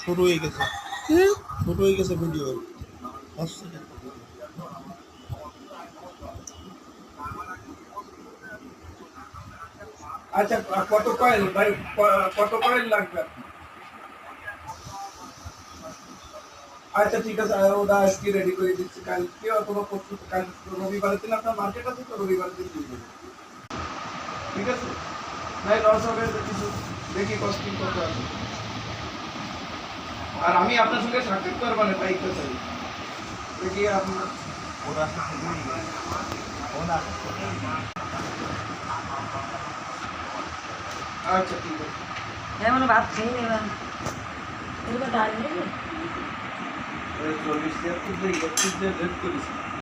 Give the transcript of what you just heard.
শুরু হয়ে গেছে, শুরু হয়ে গেছে ভিডিও। আচ্ছা, কত কয়েল ভাই, কত কয়েল লাগবে? আচ্ছা ঠিক আছে, ওটা আজকে রেডি করে দিচ্ছি। কালকে অথবা পরশু, কাল রবিবারের দিন আপনার মার্কেট আছে তো, রবিবারের দিন দিয়ে দেবেন। ঠিক আছে, নাই লস হবে কিছু, দেখি কস্টিং কত আছে। আর আমি আপনার সঙ্গে সাক্ষাৎ করবো না, তাই চাই দেখি আপনার। আচ্ছা ঠিক আছে, মানে ভাত খেয়ে নেবেন, এরকম ডাল নেই। 40 দিয়ে রেট করেছি।